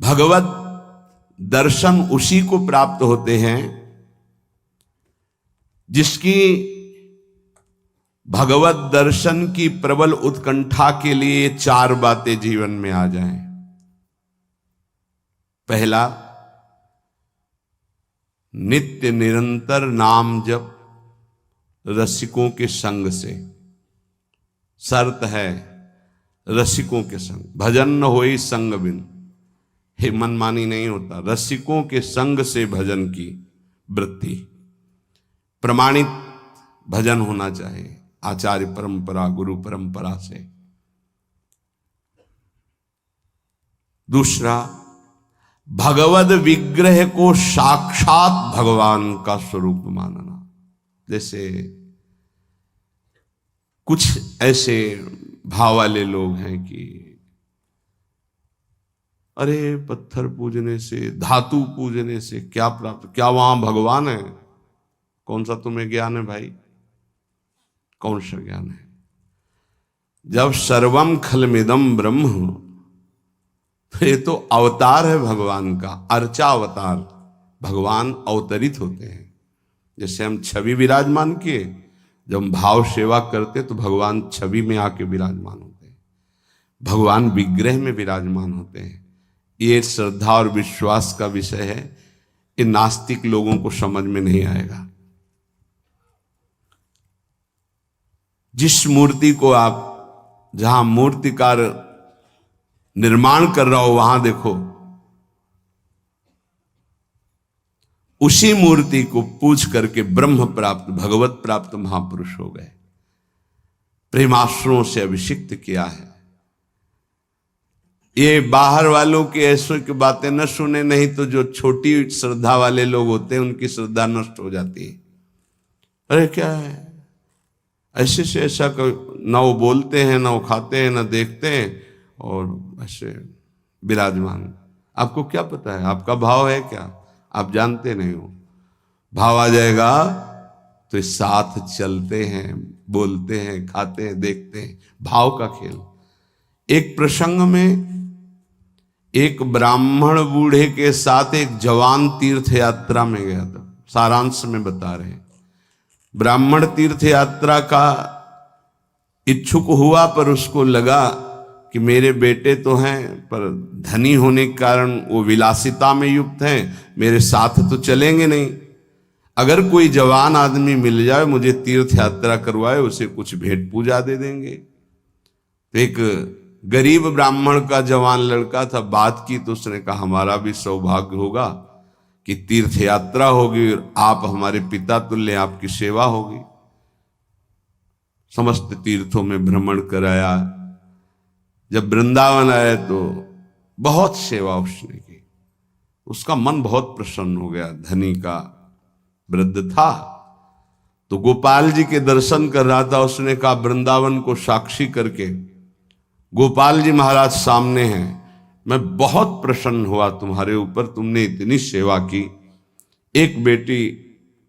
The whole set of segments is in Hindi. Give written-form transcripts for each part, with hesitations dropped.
भगवत दर्शन उसी को प्राप्त होते हैं जिसकी भगवत दर्शन की प्रबल उत्कंठा के लिए 4 बातें जीवन में आ जाएं। पहला, नित्य निरंतर नाम जप रसिकों के संग से। शर्त है रसिकों के संग, भजन न होई संग बिन। हे मनमानी नहीं होता, रसिकों के संग से भजन की वृत्ति। प्रमाणित भजन होना चाहिए, आचार्य परंपरा, गुरु परंपरा से। दूसरा, भगवद विग्रह को साक्षात भगवान का स्वरूप मानना। जैसे कुछ ऐसे भाव वाले लोग हैं कि अरे पत्थर पूजने से, धातु पूजने से क्या प्राप्त, क्या वहां भगवान है? कौन सा तुम्हें ज्ञान है भाई? कौन सा ज्ञान है? जब सर्वम खलमिदम ब्रह्म, तो ये तो अवतार है भगवान का, अर्चा अवतार। भगवान अवतरित होते हैं। जैसे हम छवि विराजमान किए, जब हम भाव सेवा करते तो भगवान छवि में आके विराजमान होते हैं, भगवान विग्रह में विराजमान होते हैं। ये श्रद्धा और विश्वास का विषय है, ये नास्तिक लोगों को समझ में नहीं आएगा। जिस मूर्ति को आप, जहां मूर्तिकार निर्माण कर रहा हो, वहां देखो, उसी मूर्ति को पूज करके ब्रह्म प्राप्त, भगवत प्राप्त महापुरुष हो गए। प्रेमाश्रुओं से अभिषिक्त किया है। ये बाहर वालों की ऐसों की बातें न सुने, नहीं तो जो छोटी श्रद्धा वाले लोग होते हैं उनकी श्रद्धा नष्ट हो जाती है। अरे क्या है, ऐसे से ऐसा न वो बोलते हैं, न वो खाते हैं, न देखते हैं, और ऐसे विराजमान। आपको क्या पता है? आपका भाव है क्या? आप जानते नहीं हो। भाव आ जाएगा तो साथ चलते हैं, बोलते हैं, खाते हैं, देखते हैं। भाव का खेल। एक प्रसंग में एक ब्राह्मण बूढ़े के साथ एक जवान तीर्थ यात्रा में गया था। सारांश में बता रहे हैं। ब्राह्मण तीर्थ यात्रा का इच्छुक हुआ, पर उसको लगा कि मेरे बेटे तो हैं, पर धनी होने के कारण वो विलासिता में युक्त हैं, मेरे साथ तो चलेंगे नहीं। अगर कोई जवान आदमी मिल जाए, मुझे तीर्थ यात्रा करवाए, उसे कुछ भेंट पूजा दे देंगे। तो एक गरीब ब्राह्मण का जवान लड़का था, बात की तो उसने कहा हमारा भी सौभाग्य होगा कि तीर्थ यात्रा होगी और आप हमारे पिता तुल्य, आपकी सेवा होगी। समस्त तीर्थों में भ्रमण कराया। जब वृंदावन आए तो बहुत सेवा उसने की। उसका मन बहुत प्रसन्न हो गया। धनी का वृद्ध था तो गोपाल जी के दर्शन कर रहा था। उसने कहा वृंदावन को साक्षी करके, गोपाल जी महाराज सामने हैं, मैं बहुत प्रसन्न हुआ तुम्हारे ऊपर, तुमने इतनी सेवा की। एक बेटी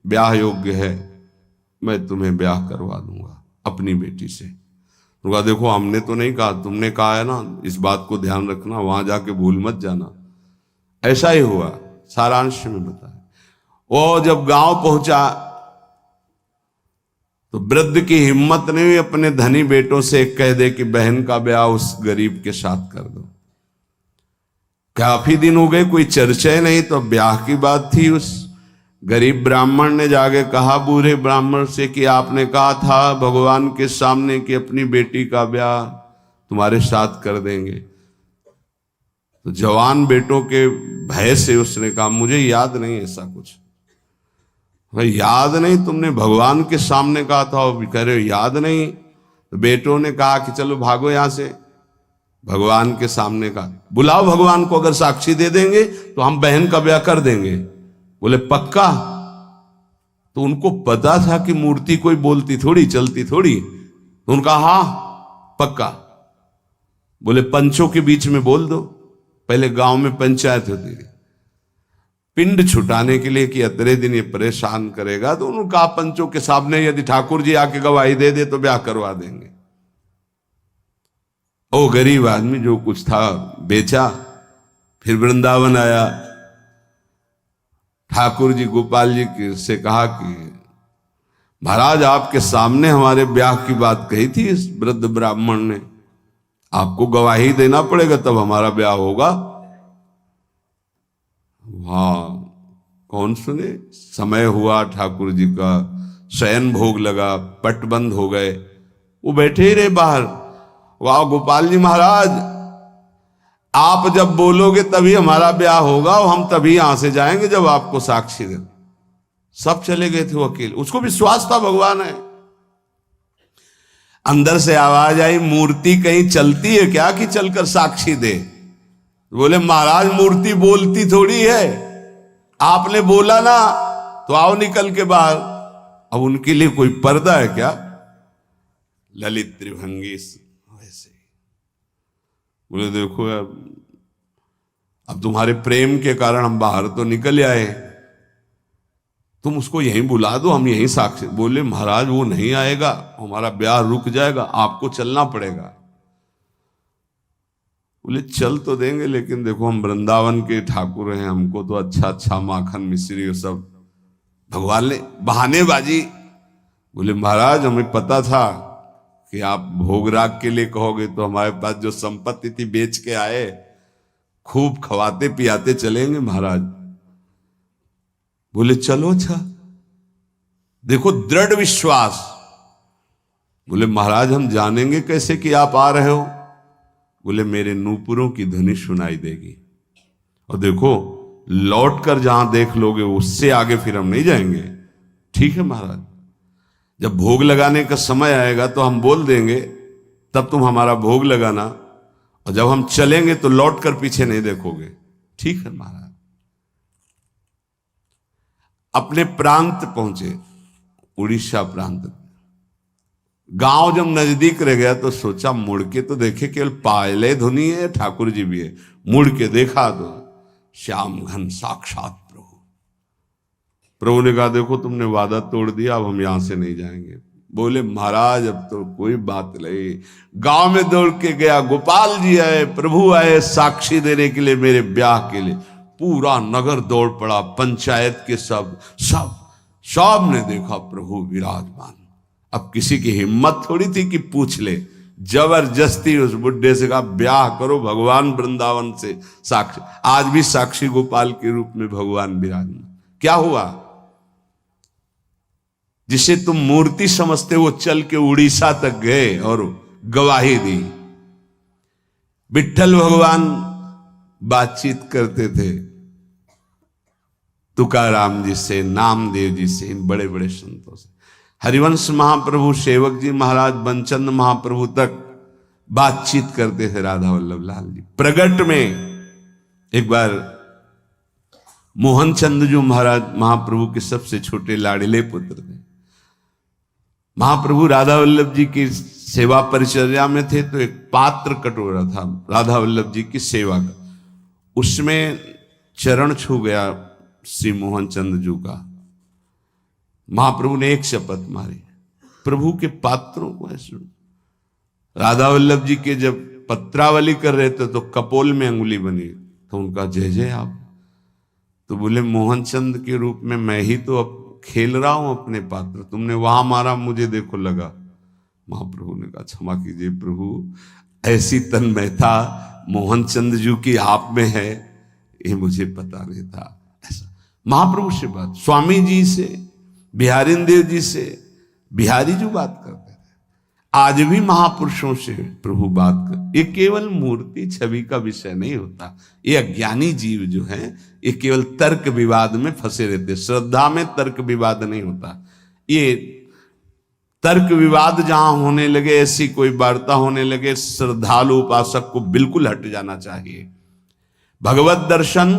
ब्याह योग्य है, मैं तुम्हें ब्याह करवा दूंगा अपनी बेटी से। उनका देखो हमने तो नहीं कहा, तुमने कहा है ना, इस बात को ध्यान रखना, वहां जाके भूल मत जाना। ऐसा ही हुआ। सारांश में बताया। वो जब गांव पहुंचा तो वृद्ध की हिम्मत नहीं हुई अपने धनी बेटों से कह दे कि बहन का ब्याह उस गरीब के साथ कर दो। काफी दिन हो गए, कोई चर्चा ही नहीं, तो ब्याह की बात थी। उस गरीब ब्राह्मण ने जाके कहा बूढ़े ब्राह्मण से कि आपने कहा था भगवान के सामने कि अपनी बेटी का ब्याह तुम्हारे साथ कर देंगे। तो जवान बेटों के भय से उसने कहा मुझे याद नहीं ऐसा कुछ। भाई याद नहीं? तुमने भगवान के सामने कहा था। और कह रहे हो याद नहीं? तो बेटों ने कहा कि चलो भागो यहां से। भगवान के सामने कहा बुलाओ भगवान को, अगर साक्षी दे देंगे तो हम बहन का ब्याह कर देंगे। बोले पक्का? तो उनको पता था कि मूर्ति कोई बोलती थोड़ी, चलती थोड़ी। तो उनका हाँ पक्का। बोले पंचों के बीच में बोल दो। पहले गांव में पंचायत होती थी, पिंड छुटाने के लिए कि अतरे दिन ये परेशान करेगा। तो उन्होंने कहा पंचों के सामने यदि ठाकुर जी आके गवाही दे दे तो ब्याह करवा देंगे। ओ गरीब आदमी जो कुछ था बेचा फिर वृंदावन आया, ठाकुर जी गोपाल जी से कहा कि महाराज आपके सामने हमारे ब्याह की बात कही थी इस वृद्ध ब्राह्मण ने, आपको गवाही देना पड़ेगा तब हमारा ब्याह होगा। हाँ, कौन सुने। समय हुआ, ठाकुर जी का शयन भोग लगा, पट बंद हो गए, वो बैठे ही रहे बाहर। वाह गोपाल जी महाराज, आप जब बोलोगे तभी हमारा ब्याह होगा और हम तभी यहां से जाएंगे जब आपको साक्षी दे। सब चले गए थे वो अकेले, उसको विश्वास था भगवान है। अंदर से आवाज आई, मूर्ति कहीं चलती है क्या कि चलकर साक्षी दे। बोले महाराज मूर्ति बोलती थोड़ी है, आपने बोला ना तो आओ निकल के बाहर। अब उनके लिए कोई पर्दा है क्या। ललित त्रिभंगी वैसे बोले देखो अब तुम्हारे प्रेम के कारण हम बाहर तो निकल आए, तुम उसको यहीं बुला दो, हम यहीं साक्षी। बोले महाराज वो नहीं आएगा, हमारा ब्याह रुक जाएगा, आपको चलना पड़ेगा। बोले चल तो देंगे लेकिन देखो हम वृंदावन के ठाकुर हैं, हमको तो अच्छा अच्छा माखन मिश्री सब भगवान ने बहानेबाजी। बोले महाराज हमें पता था कि आप भोगराग के लिए कहोगे तो हमारे पास जो संपत्ति थी बेच के आए, खूब खवाते पियाते चलेंगे महाराज। बोले चलो अच्छा, देखो दृढ़ विश्वास। बोले महाराज हम जानेंगे कैसे कि आप आ रहे हो। बोले मेरे नूपुरों की ध्वनि सुनाई देगी, और देखो लौट कर जहां देख लोगे उससे आगे फिर हम नहीं जाएंगे। ठीक है महाराज, जब भोग लगाने का समय आएगा तो हम बोल देंगे, तब तुम हमारा भोग लगाना, और जब हम चलेंगे तो लौट कर पीछे नहीं देखोगे। ठीक है महाराज। अपने प्रांत पहुंचे, उड़ीसा प्रांत। गांव जब नजदीक रह गया तो सोचा मुड़ के तो देखे, केवल पायले धुनी है, ठाकुर जी भी है। मुड़ के देखा तो श्याम घन साक्षात प्रभु। प्रभु ने कहा देखो तुमने वादा तोड़ दिया, अब हम यहां से नहीं जाएंगे। बोले महाराज अब तो कोई बात नहीं। गांव में दौड़ के गया, गोपाल जी आए, प्रभु आए साक्षी देने के लिए मेरे ब्याह के लिए। पूरा नगर दौड़ पड़ा, पंचायत के सब ने देखा प्रभु विराजमान। अब किसी की हिम्मत थोड़ी थी कि पूछ ले, जबरदस्ती उस बुड्ढे से कहा ब्याह करो भगवान वृंदावन से साक्षी। आज भी साक्षी गोपाल के रूप में भगवान विराजमान। क्या हुआ, जिसे तुम मूर्ति समझते वो चल के उड़ीसा तक गए और गवाही दी। विट्ठल भगवान बातचीत करते थे तुकाराम जी से, नामदेव जी से, इन बड़े बड़े संतों से। हरिवंश महाप्रभु, सेवक जी महाराज, बंचंद महाप्रभु तक बातचीत करते थे राधा वल्लभ लाल जी। प्रगट में एक बार मोहन चंद जो महाराज महाप्रभु के सबसे छोटे लाडले पुत्र थे, महाप्रभु राधा वल्लभ जी की सेवा परिचर्या में थे, तो एक पात्र कटोरा था राधा वल्लभ जी की सेवा का, उसमें चरण छू गया श्री मोहन चंद जी का। महाप्रभु ने एक शपथ मारी, प्रभु के पात्रों को ऐसे। राधा वल्लभ जी के जब पत्रावली कर रहे थे तो कपोल में अंगुली बनी, तो उनका जय जय आप। तो बोले मोहन चंद के रूप में मैं ही तो अब खेल रहा हूं अपने पात्र, तुमने वहां मारा मुझे देखो लगा। महाप्रभु ने कहा क्षमा कीजिए प्रभु, ऐसी तन्मयता मोहन चंद जी की आप में है, ये मुझे पता नहीं था। ऐसा महाप्रभु से बात, स्वामी जी से, बिहारी देव जी से, बिहारी जी बात करते थे। आज भी महापुरुषों से प्रभु बात कर। ये केवल मूर्ति छवि का विषय नहीं होता। ये अज्ञानी जीव जो हैं ये केवल तर्क विवाद में फंसे रहते। श्रद्धा में तर्क विवाद नहीं होता। ये तर्क विवाद जहां होने लगे, ऐसी कोई वार्ता होने लगे, श्रद्धालु उपासक को बिल्कुल हट जाना चाहिए। भगवत दर्शन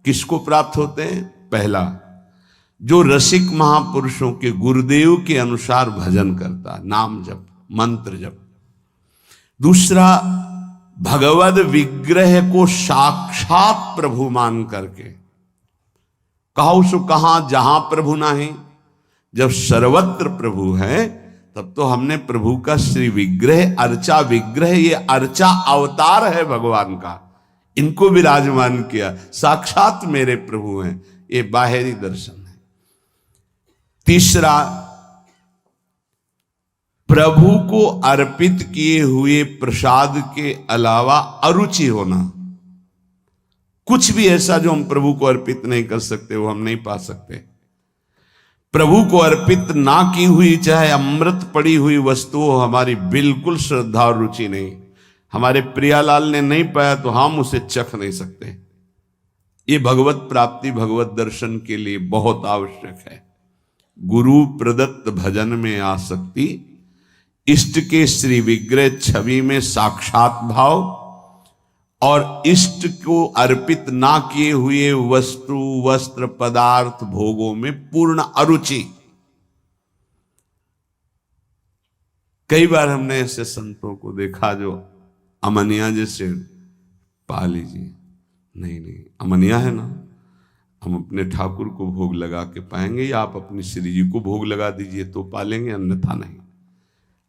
किसको प्राप्त होते हैं? पहला, जो रसिक महापुरुषों के गुरुदेव के अनुसार भजन करता, नाम जप, मंत्र जप। दूसरा, भगवद विग्रह को साक्षात प्रभु मान करके, कहो सो कहां जहां प्रभु नाही, जब सर्वत्र प्रभु है तब तो हमने प्रभु का श्री विग्रह, अर्चा विग्रह, ये अर्चा अवतार है भगवान का, इनको विराजमान किया, साक्षात मेरे प्रभु हैं। ये बाहरी दर्शन है। तीसरा, प्रभु को अर्पित किए हुए प्रसाद के अलावा अरुचि होना। कुछ भी ऐसा जो हम प्रभु को अर्पित नहीं कर सकते वो हम नहीं पा सकते। प्रभु को अर्पित ना की हुई चाहे अमृत पड़ी हुई वस्तु हो, हमारी बिल्कुल श्रद्धा और रुचि नहीं। हमारे प्रियालाल ने नहीं पाया तो हम उसे चख नहीं सकते। ये भगवत प्राप्ति, भगवत दर्शन के लिए बहुत आवश्यक है। गुरु प्रदत्त भजन में आसक्ति, इष्ट के श्री विग्रह छवि में साक्षात भाव, और इष्ट को अर्पित ना किए हुए वस्तु, वस्त्र, पदार्थ, भोगों में पूर्ण अरुचि। कई बार हमने ऐसे संतों को देखा जो अमनिया जैसे पा लीजिए, नहीं अमनिया है ना, हम अपने ठाकुर को भोग लगा के पाएंगे, या आप अपनी श्री जी को भोग लगा दीजिए तो पालेंगे, अन्यथा नहीं।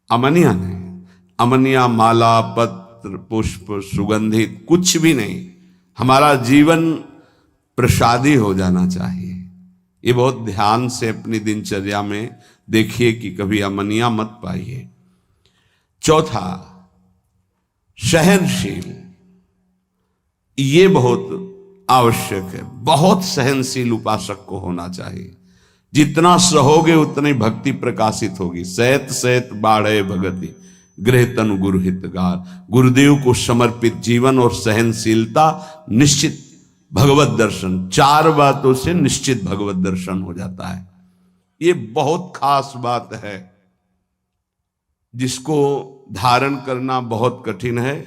अमनिया नहीं, अमनिया माला, पत्र, पुष्प, सुगंधित कुछ भी नहीं। हमारा जीवन प्रसादी हो जाना चाहिए। ये बहुत ध्यान से अपनी दिनचर्या में देखिए कि कभी अमनिया मत पाइए। चौथा, सहनशील। ये बहुत आवश्यक है। बहुत सहनशील उपासक को होना चाहिए। जितना सहोगे उतनी भक्ति प्रकाशित होगी। सहत सहत बाढ़े भगति, गृह तनु गुरु हितगार। गुरुदेव को समर्पित जीवन और सहनशीलता, निश्चित भगवत दर्शन। चार बातों से निश्चित भगवत दर्शन हो जाता है। ये बहुत खास बात है जिसको धारण करना बहुत कठिन है,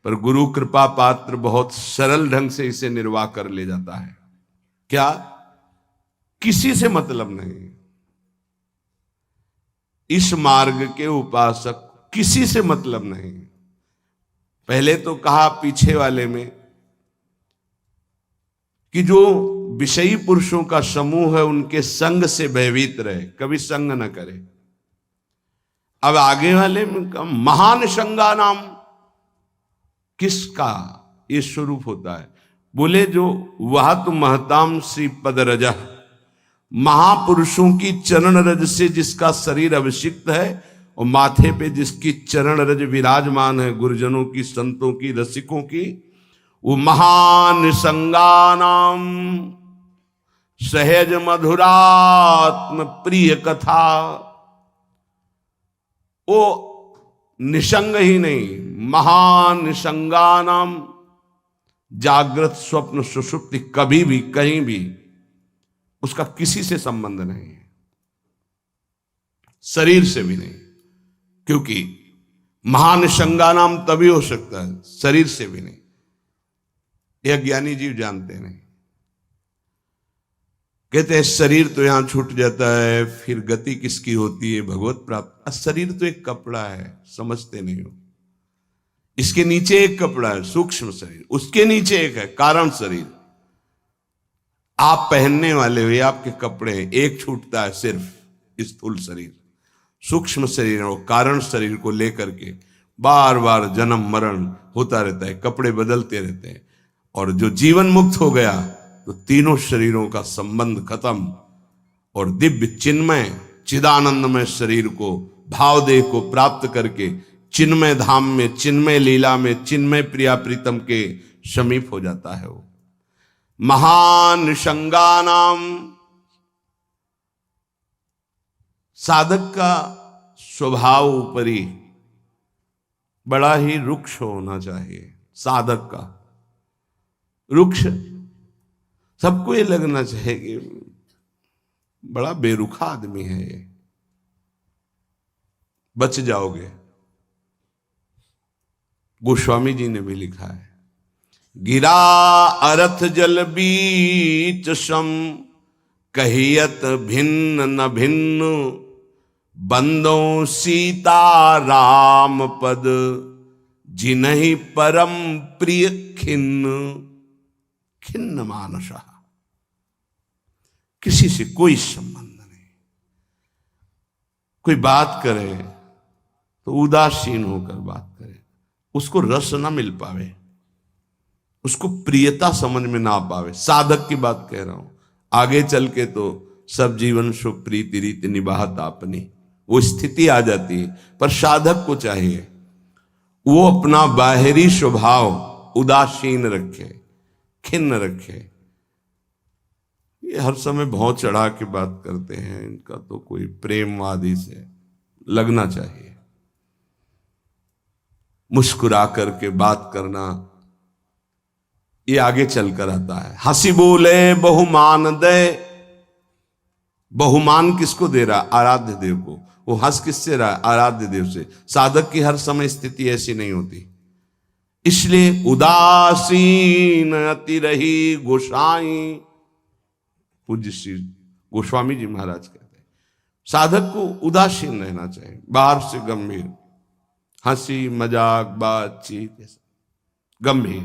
पर गुरु कृपा पात्र बहुत सरल ढंग से इसे निर्वाह कर ले जाता है। क्या? किसी से मतलब नहीं। इस मार्ग के उपासक किसी से मतलब नहीं। पहले तो कहा पीछे वाले में कि जो विषयी पुरुषों का समूह है उनके संग से भयभीत रहे, कभी संग न करे। अब आगे वाले में महान संगा नाम किसका ये स्वरूप होता है? बोले जो वह तो महताम श्री पद रजा, महापुरुषों की चरण रज से जिसका शरीर अभिषिक्त है और माथे पे जिसकी चरण रज विराजमान है, गुरुजनों की, संतों की, रसिकों की, वो महान संगानाम सहज मधुरात्म प्रिय कथा। वो निसंग ही नहीं, महान निसंगानाम, जागृत स्वप्न सुषुप्ति, कभी भी कहीं भी उसका किसी से संबंध नहीं है, शरीर से भी नहीं। क्योंकि महान निसंगानाम तभी हो सकता है, शरीर से भी नहीं। यह ज्ञानी जीव जानते नहीं। कहते हैं शरीर तो यहां छूट जाता है, फिर गति किसकी होती है? भगवत प्राप्त। शरीर तो एक कपड़ा है, समझते नहीं हो। इसके नीचे एक कपड़ा है, सूक्ष्म शरीर, उसके नीचे एक है कारण शरीर। आप पहनने वाले हो, ये आपके कपड़े हैं। एक छूटता है सिर्फ स्थूल शरीर, सूक्ष्म शरीर और कारण शरीर को लेकर के बार बार जन्म मरण होता रहता है, कपड़े बदलते रहते हैं। और जो जीवन मुक्त हो गया तो तीनों शरीरों का संबंध खत्म, और दिव्य चिन्मय चिदानंदमय शरीर को, भाव देह को प्राप्त करके चिन्मय धाम में, चिन्मय लीला में, चिन्मय प्रिया प्रीतम के समीप हो जाता है। वो महान संगानाम। साधक का स्वभाव ऊपरी बड़ा ही रुक्ष होना चाहिए। साधक का रुक्ष, सबको ये लगना चाहिए कि बड़ा बेरुखा आदमी है ये, बच जाओगे। गोस्वामी जी ने भी लिखा है, गिरा अरथ जल बीच सम, कहियत भिन्न न भिन्न, बंदों सीता राम पद, जिन्हि परम प्रिय खिन्न। खिन्न मानसा, किसी से कोई संबंध नहीं। कोई बात करे तो उदासीन होकर बात करे, उसको रस ना मिल पावे। उसको प्रियता समझ में ना पावे। साधक की बात कह रहा हूं, आगे चल के तो सब जीवन शुभ प्रीति रीति निभात आपनी, वो स्थिति आ जाती है। पर साधक को चाहिए वो अपना बाहरी स्वभाव उदासीन रखे, खिन्न रखे। ये हर समय भौं चढ़ा के बात करते हैं, इनका तो कोई प्रेमवादी से लगना चाहिए। मुस्कुरा करके बात करना, ये आगे चलकर आता है। हंसी बोले बहुमान दे, बहुमान किसको दे रहा? आराध्य देव को। वो हंस किससे रहा? आराध्य देव से। साधक की हर समय स्थिति ऐसी नहीं होती, इसलिए उदासीन अति रही गोसाई। पूज्य श्री गोस्वामी जी महाराज कहते हैं साधक को उदासीन रहना चाहिए, बाहर से गंभीर, हंसी मजाक बातचीत गंभीर।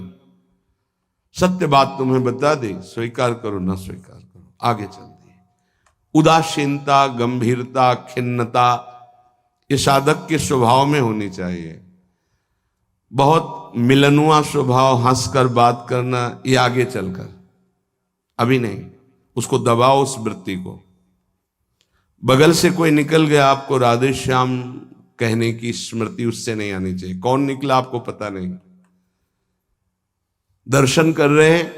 सत्य बात तुम्हें बता दे, स्वीकार करो ना स्वीकार करो, आगे चलती है। उदासीनता, गंभीरता, खिन्नता ये साधक के स्वभाव में होनी चाहिए। बहुत मिलनुआ स्वभाव, हंसकर बात करना, ये आगे चलकर, अभी नहीं। उसको दबाओ उस वृत्ति को। बगल से कोई निकल गया, आपको राधे श्याम कहने की स्मृति उससे नहीं आनी चाहिए। कौन निकला आपको पता नहीं। दर्शन कर रहे हैं,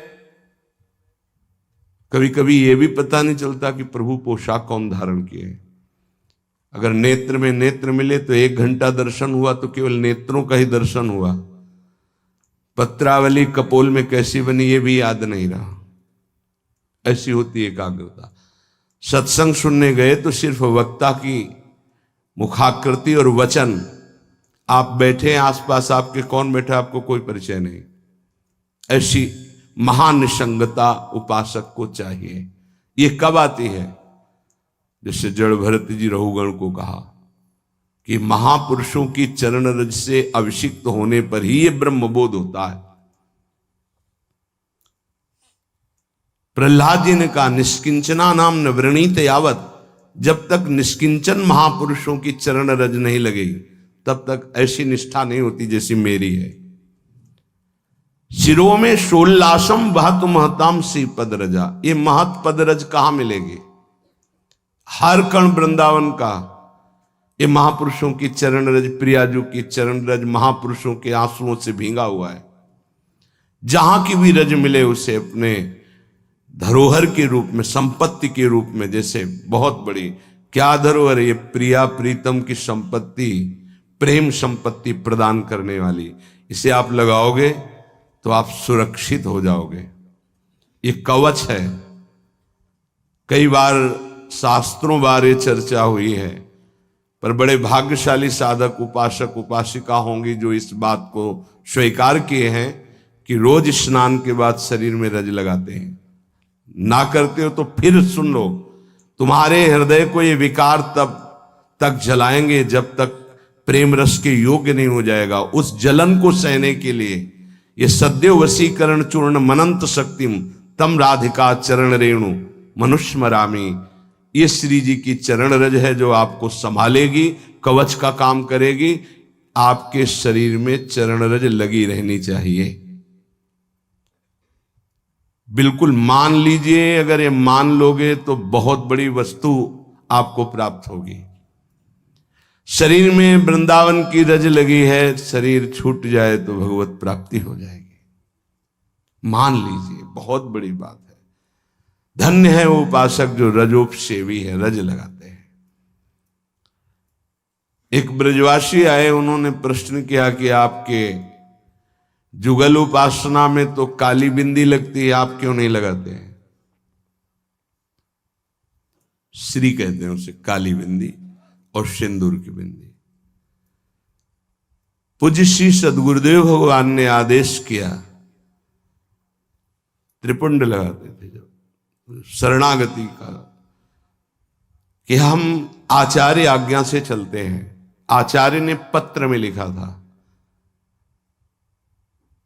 कभी कभी यह भी पता नहीं चलता कि प्रभु पोशाक कौन धारण किए। अगर नेत्र में नेत्र मिले तो 1 घंटा दर्शन हुआ तो केवल नेत्रों का ही दर्शन हुआ। पत्रावली कपोल में कैसी बनी ये भी याद नहीं रहा। ऐसी होती है एकाग्रता। सत्संग सुनने गए तो सिर्फ वक्ता की मुखाकृति और वचन, आप बैठे आसपास, आपके कौन बैठा आपको कोई परिचय नहीं। ऐसी महानिसंगता उपासक को चाहिए। ये कब आती है? जैसे जड़ भरत जी रघुगण को कहा कि महापुरुषों की चरण रज से अभिषिक्त होने पर ही ये ब्रह्मबोध होता है। प्रहलाद जी ने कहा निष्किंचना नाम न वृणीत यावत, जब तक निष्किंचन महापुरुषों की चरण रज नहीं लगेगी तब तक ऐसी निष्ठा नहीं होती जैसी मेरी है। शिरो में शोल्लासम महत महताम सी पद रजा। ये महत पद रज कहां मिलेगी? हर कण वृंदावन का ये महापुरुषों की चरण रज, प्रियाजू की चरण रज महापुरुषों के आंसुओं से भींगा हुआ है। जहां की भी रज मिले उसे अपने धरोहर के रूप में, संपत्ति के रूप में, जैसे बहुत बड़ी क्या धरोहर, ये प्रिया प्रीतम की संपत्ति, प्रेम संपत्ति प्रदान करने वाली, इसे आप लगाओगे तो आप सुरक्षित हो जाओगे। ये कवच है। कई बार शास्त्रों बारे चर्चा हुई है, पर बड़े भाग्यशाली साधक उपासक उपासिका होंगी जो इस बात को स्वीकार किए हैं कि रोज स्नान के बाद शरीर में रज लगाते हैं। ना करते हो तो फिर सुन लो, तुम्हारे हृदय को ये विकार तब तक जलाएंगे जब तक प्रेम रस के योग्य नहीं हो जाएगा। उस जलन को सहने के लिए ये सद्यो वशीकरण चूर्ण मनंत शक्तिम तम राधिका चरण रेणु मनुष्मरामी। ये श्री जी की चरण रज है जो आपको संभालेगी, कवच का काम करेगी। आपके शरीर में चरण रज लगी रहनी चाहिए। बिल्कुल मान लीजिए, अगर ये मान लोगे तो बहुत बड़ी वस्तु आपको प्राप्त होगी। शरीर में वृंदावन की रज लगी है, शरीर छूट जाए तो भगवत प्राप्ति हो जाएगी। मान लीजिए, बहुत बड़ी बात है। धन्य है वो उपासक जो रजोपसेवी है, रज लगाते हैं। एक ब्रजवासी आए, उन्होंने प्रश्न किया कि आपके जुगल उपासना में तो काली बिंदी लगती है, आप क्यों नहीं लगाते हैं? श्री कहते हैं उसे, काली बिंदी और सिंदूर की बिंदी। पूज्य श्री सदगुरुदेव भगवान ने आदेश किया, त्रिपुंड लगाते थे जब शरणागति का, कि हम आचार्य आज्ञा से चलते हैं। आचार्य ने पत्र में लिखा था,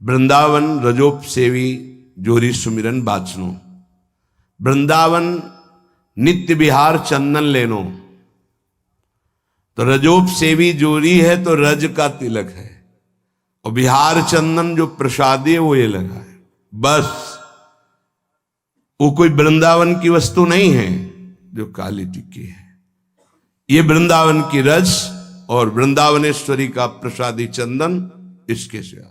वृंदावन रजोप सेवी जोरी सुमिरन बाचनो, वृंदावन नित्य विहार चंदन लेनो। तो रजोप सेवी जोरी है तो रज का तिलक है, और बिहार चंदन जो प्रसादी है वो ये लगा है। बस वो कोई वृंदावन की वस्तु नहीं है जो काली टिक्की है। ये वृंदावन की रज और वृंदावनेश्वरी का प्रसादी चंदन, इसके सिवा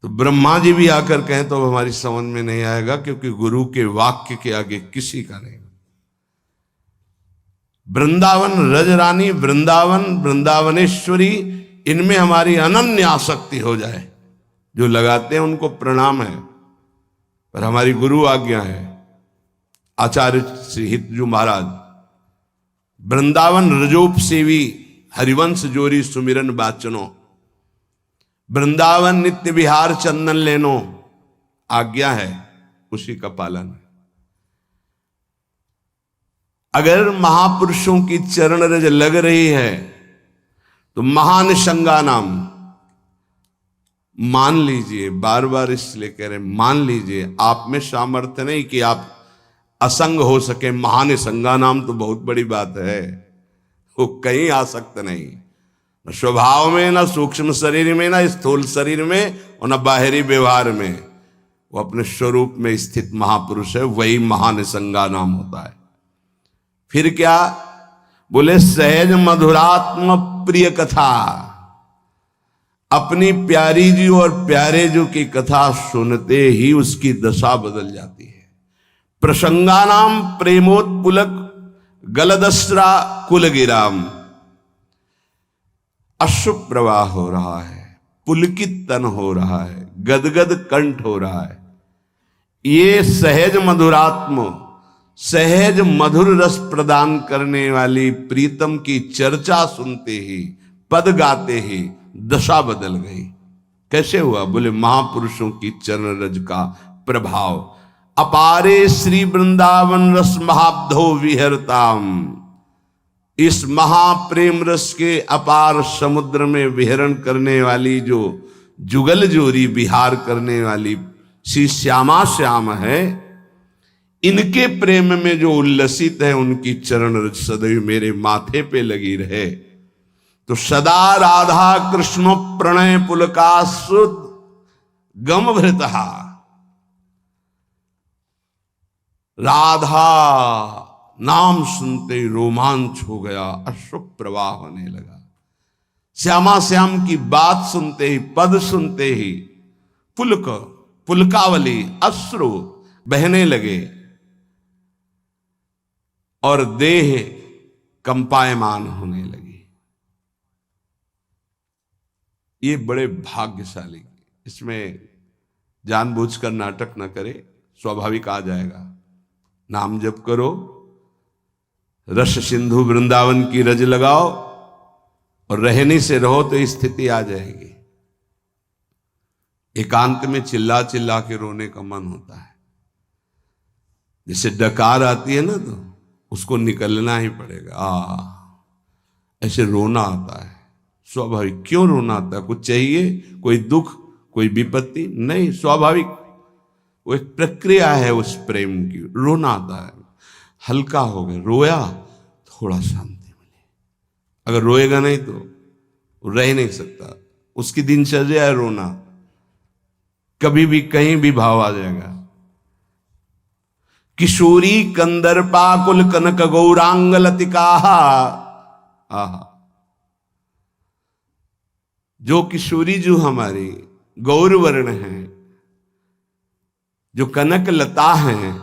तो ब्रह्मा जी भी आकर कहें तो हमारी समझ में नहीं आएगा, क्योंकि गुरु के वाक्य के आगे किसी का नहीं। वृंदावन रजरानी, वृंदावन वृंदावनेश्वरी, इनमें हमारी अनन्य आसक्ति हो जाए। जो लगाते हैं उनको प्रणाम है, पर हमारी गुरु आज्ञा है। आचार्य श्री हितजू महाराज, वृंदावन रजोप सेवी हरिवंश जोरी सुमिरन बाचनो, वृंदावन नित्य विहार चंदन लेनो, आज्ञा है, उसी का पालन है। अगर महापुरुषों की चरण रज लग रही है तो महानिशंगा नाम मान लीजिए। बार बार इसलिए कह रहे मान लीजिए, आप में सामर्थ्य नहीं कि आप असंग हो सके। महानिशंगा नाम तो बहुत बड़ी बात है, वो कहीं आसक्त नहीं, न स्वभाव में, न सूक्ष्म शरीर में, न स्थूल शरीर में, और न बाहरी व्यवहार में। वो अपने स्वरूप में स्थित महापुरुष है, वही महानिशंगा नाम होता है। फिर क्या बोले? सहज मधुरात्म प्रिय कथा, अपनी प्यारी जी और प्यारे जी की कथा सुनते ही उसकी दशा बदल जाती है। प्रसंगानाम प्रेमोत्पुलक गलदस्रा कुलगिराम, अश्रु प्रवाह हो रहा है, पुलकित तन हो रहा है, गदगद कंठ हो रहा है। ये सहज मधुरात्म, सहज मधुर रस प्रदान करने वाली प्रीतम की चर्चा सुनते ही, पद गाते ही दशा बदल गई। कैसे हुआ? बोले महापुरुषों की चरण रज का प्रभाव। अपारे श्री वृंदावन रस महाब्धो विहरताम, इस महाप्रेम रस के अपार समुद्र में विहरण करने वाली जो जुगल जोरी विहार करने वाली श्री श्यामा श्याम है, इनके प्रेम में जो उल्लसित है, उनकी चरण रज सदैव मेरे माथे पे लगी रहे। तो सदा राधा कृष्ण प्रणय पुलकासुत गमभृतहा, राधा नाम सुनते ही रोमांच हो गया, अश्रु प्रवाह होने लगा। श्यामा श्याम की बात सुनते ही, पद सुनते ही पुलक, पुलकावली, अश्रु बहने लगे और देह कंपायमान होने लगी। ये बड़े भाग्यशाली, इसमें जानबूझकर नाटक न करे, स्वाभाविक आ जाएगा। नाम जप करो, रस सिंधु वृंदावन की रज लगाओ और रहने से रहो तो स्थिति आ जाएगी। एकांत में चिल्ला चिल्ला के रोने का मन होता है। जैसे डकार आती है ना, तो उसको निकलना ही पड़ेगा। ऐसे रोना आता है, स्वाभाविक। क्यों रोना आता है? कुछ चाहिए, कोई दुख, कोई विपत्ति? नहीं, स्वाभाविक। वो एक प्रक्रिया है उस प्रेम की। रोना आता है, हल्का हो गया, रोया, थोड़ा शांति मिली। अगर रोएगा नहीं तो रह नहीं सकता। उसकी दिनचर्या है रोना, कभी भी कहीं भी भाव आ जाएगा। किशोरी कंदर्पा कुल कनक गौरांग लतिका, आहा, जो किशोरी जो हमारी गौर वर्ण है, जो कनक लता है,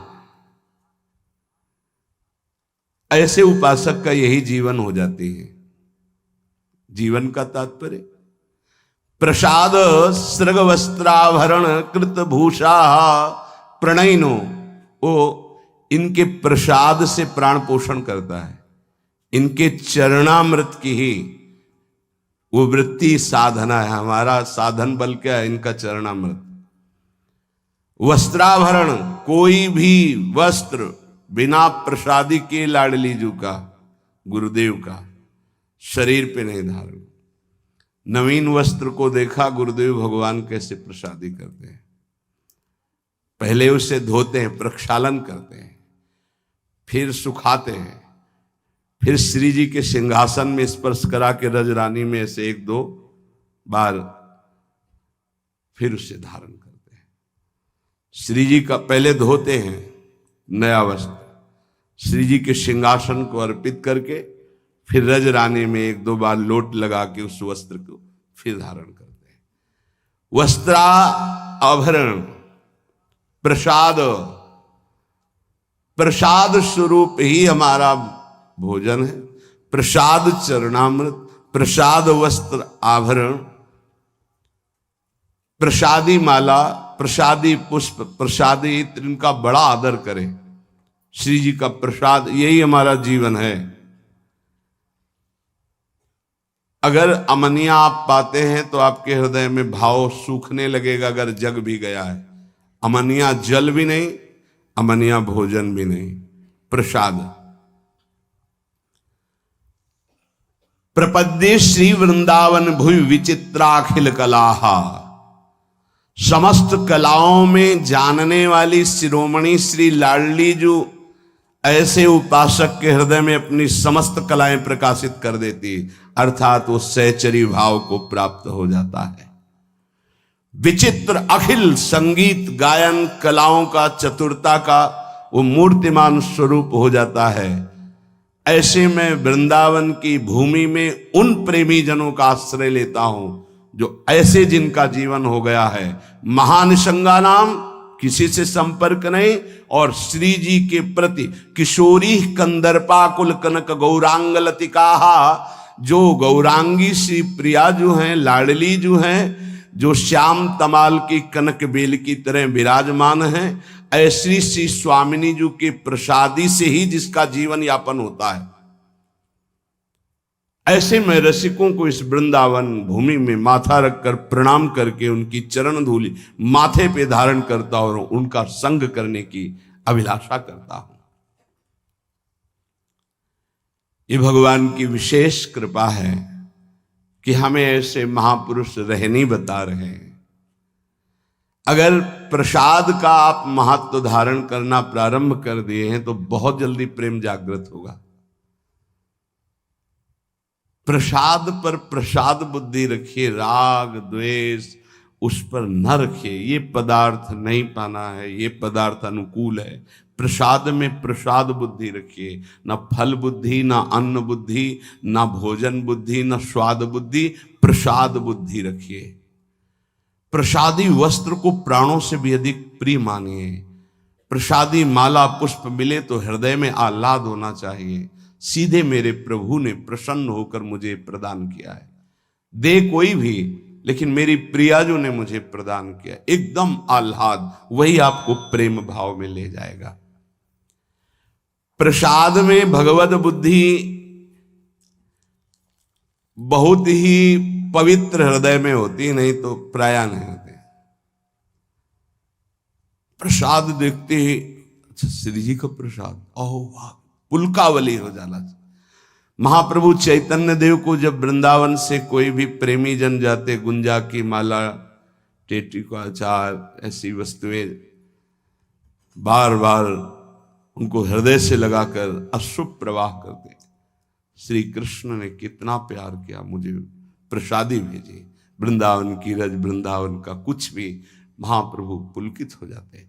ऐसे उपासक का यही जीवन हो जाती है। जीवन का तात्पर्य प्रसाद सृग वस्त्राभरण कृत भूषा प्रणयनो, वो इनके प्रसाद से प्राण पोषण करता है। इनके चरणामृत की ही वो वृत्ति साधना है। हमारा साधन बल क्या है? इनका चरणामृत। वस्त्राभरण, कोई भी वस्त्र बिना प्रसादी के लाडली जू का, गुरुदेव का, शरीर पे नहीं धारण। नवीन वस्त्र को देखा गुरुदेव भगवान कैसे प्रसादी करते हैं। पहले उसे धोते हैं, प्रक्षालन करते हैं, फिर सुखाते हैं, फिर श्री जी के सिंहासन में स्पर्श करा के रजरानी में ऐसे 1-2 बार फिर उसे धारण करते हैं। श्री जी का पहले धोते हैं नया वस्त्र, श्री जी के सिंहासन को अर्पित करके फिर रज रानी में एक दो बार लोट लगा के उस वस्त्र को फिर धारण करते हैं। वस्त्रा आभरण प्रसाद, प्रसाद स्वरूप ही हमारा भोजन है। प्रसाद चरणामृत, प्रसाद वस्त्र आभरण, प्रसादी माला, प्रसादी पुष्प, प्रसादी इत्र, इनका बड़ा आदर करें। श्री जी का प्रसाद यही हमारा जीवन है। अगर अमनिया आप पाते हैं तो आपके हृदय में भाव सूखने लगेगा। अगर जग भी गया है, अमनिया जल भी नहीं, अमनिया भोजन भी नहीं, प्रसाद। प्रपद्ये श्री वृंदावन भुवि विचित्राखिल कलाहा, समस्त कलाओं में जानने वाली शिरोमणि श्री लाडली जो ऐसे उपासक के हृदय में अपनी समस्त कलाएं प्रकाशित कर देती, अर्थात वो सहचरी भाव को प्राप्त हो जाता है। विचित्र अखिल संगीत गायन कलाओं का, चतुरता का वो मूर्तिमान स्वरूप हो जाता है। ऐसे में वृंदावन की भूमि में उन प्रेमी जनों का आश्रय लेता हूं जो ऐसे जिनका जीवन हो गया है महानिसंगा नाम, किसी से संपर्क नहीं, और श्री जी के प्रति किशोरी कंदर्पा कुल कनक गौरांग लतिकाहा, जो गौरांगी श्री प्रिया जो हैं, लाडली जो हैं, जो श्याम तमाल की कनक बेल की तरह विराजमान हैं, ऐसी श्री स्वामिनी जी के प्रसादी से ही जिसका जीवन यापन होता है। ऐसे में रसिकों को इस वृंदावन भूमि में माथा रखकर प्रणाम करके उनकी चरण धूलि माथे पे धारण करता और उनका संग करने की अभिलाषा करता हूं। ये भगवान की विशेष कृपा है कि हमें ऐसे महापुरुष रहनी बता रहे हैं। अगर प्रसाद का आप महत्व धारण करना प्रारंभ कर दिए हैं तो बहुत जल्दी प्रेम जागृत होगा। प्रसाद पर प्रसाद बुद्धि रखिए, राग द्वेष उस पर न रखिए। ये पदार्थ नहीं पाना है, ये पदार्थ अनुकूल है। प्रसाद में प्रसाद बुद्धि रखिए, न फल बुद्धि, न अन्न बुद्धि, न भोजन बुद्धि, न स्वाद बुद्धि, प्रसाद बुद्धि रखिए। प्रसादी वस्त्र को प्राणों से भी अधिक प्रिय मानिए। प्रसादी माला पुष्प मिले तो हृदय में आह्लाद होना चाहिए, सीधे मेरे प्रभु ने प्रसन्न होकर मुझे प्रदान किया है। दे कोई भी, लेकिन मेरी प्रियाजू ने मुझे प्रदान किया, एकदम आह्लाद, वही आपको प्रेम भाव में ले जाएगा। प्रसाद में भगवत बुद्धि बहुत ही पवित्र हृदय में होती, नहीं तो प्राय नहीं होती। प्रसाद देखते ही अच्छा श्री जी का प्रसाद, ओह वाह, पुलकावली हो जाना। महाप्रभु चैतन्य देव को जब वृंदावन से कोई भी प्रेमी जन जाते, गुंजा की माला, टेटी का अचार, ऐसी वस्तुएं बार बार उनको हृदय से लगाकर अश्रु प्रवाह करते। श्री कृष्ण ने कितना प्यार किया, मुझे प्रसादी भेजी। वृंदावन की रज, वृंदावन का कुछ भी, महाप्रभु पुलकित हो जाते।